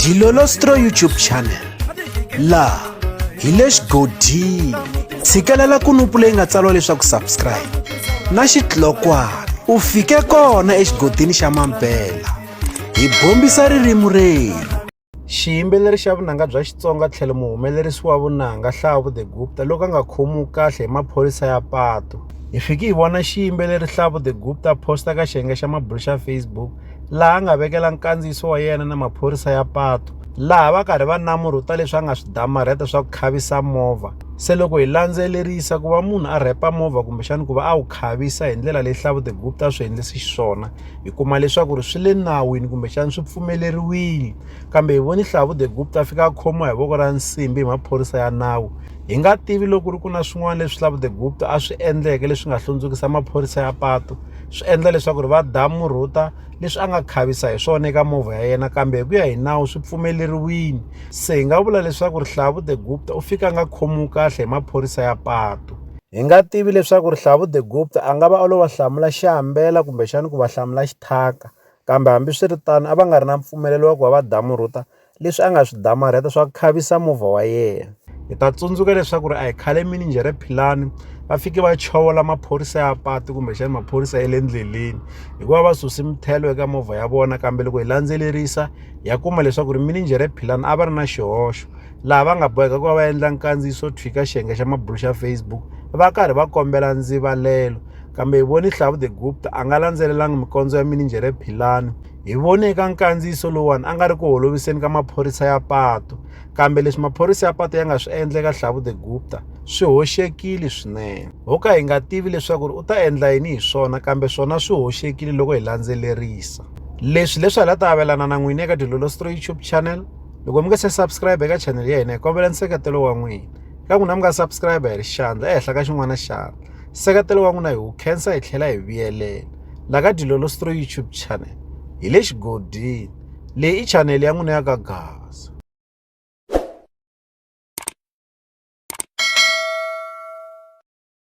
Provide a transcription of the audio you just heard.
Dilolostro YouTube channel laha hi le xigodini. Tshikelela kunupu leyi nga tsariwa leswaku subscribe na xitlokwana u fike kona exigodini xa Mampela. Hi bombisa ririmi rero. Xiyimbeleri xa vunanga bya Xitsonga tlhelo muhumelerisi wa vunanga Hlavo The Gupta loko a nga khomiwi kahle hi maphorisa ya patu. Hi fiki hi vona xiyimbeleri Hlavo The Gupta posta ka xiyenge xa mabulu xa Facebook laha a nga vekela nkandziyiso wa yena na maphorisa ya patu, laha va karhi va namuruta leswi a nga swi damarheta swa ku khavisa movha. Se loko hi landzelerisa ku va munhu a rhepa movha kumbexana ku va a wu khavisa hi ndlela leyi Hlavo The Gupta a swi endlisi xiswona, hi kuma leswaku ri swi le nawini kumbexana swi pfumeleriwile. Kambe hi voni Hlavo The Gupta a fika a khomiwa hi voko ra nsimbi hi maphorisa ya nawu. Hi nga tivi loko ri ku na swin'wana leswi Hlavo The Gupta a swi endleke leswi nga hlundzukisa maphorisa ya patu, swi endla leswaku ri va damuruta leswi a nga khavisa hi swona eka movha ya yena, kambe hi ku ya hi nawu swi pfumeleriwile. Se hi nga vula leswaku ri Hlavo The Gupta u fika a nga khomiwi kahle hi maphorisa ya patu. Hi nga tivi leswaku ri Hlavo The Gupta a nga va olova hlamula xihambela kumbexana ku va hlamula xithaka, kambe hambiswiritano a va nga ri na mpfumelelo wa ku va va damuruta leswi a nga swi damarheta swa ku khavisa movha wa yena. Hi ta tsundzuka leswaku ri a hi khale Minijere Philani va fike va chovola maphorisa ya patu kumbexana maphorisa ya le ndleleni hikuva va susi mithelo eka movha ya vona, kambe loko hi landzelerisa ya kuma leswaku ri Minijere Philani a va ri na xihoxo laha va nga boheka ku va va endla nkandziyiso ka xiyenge xa mabulu xa Facebook va karhi va kombela ndzivalelo. Kambe hi voni Hlavo The Gupta a nga landzelelangi mikondzo ya Minijere Philani. Hi vone eka nkandziyiso lowuwani a nga ri ku holoviseni ka maphorisa ya patu, kambe leswi maphorisa ya patu ya nga swi endla eka Hlavo The Gupta swi hoxekile swinene. Ho ka hi nga tivi leswaku ri u ta endla yini hi swona, kambe swona swi hoxekile loko hi landzelerisa. Leswi hi la ta avelana na n'wina eka Dilolostro YouTube channel. Loko mi nga se subscribe eka channel ya hina hi kombela nseketelo wa n'wina. Ka n'wina mi nga subscribe hi ri xandla ehenhla ka xin'wana xandla. Nseketelo wa n'wina hi wu khensa hi tlhela hi vuyelela. La ka Dilolostro YouTube channel hi le xigodini. Leyi i channel ya n'wina ya ka Gaza.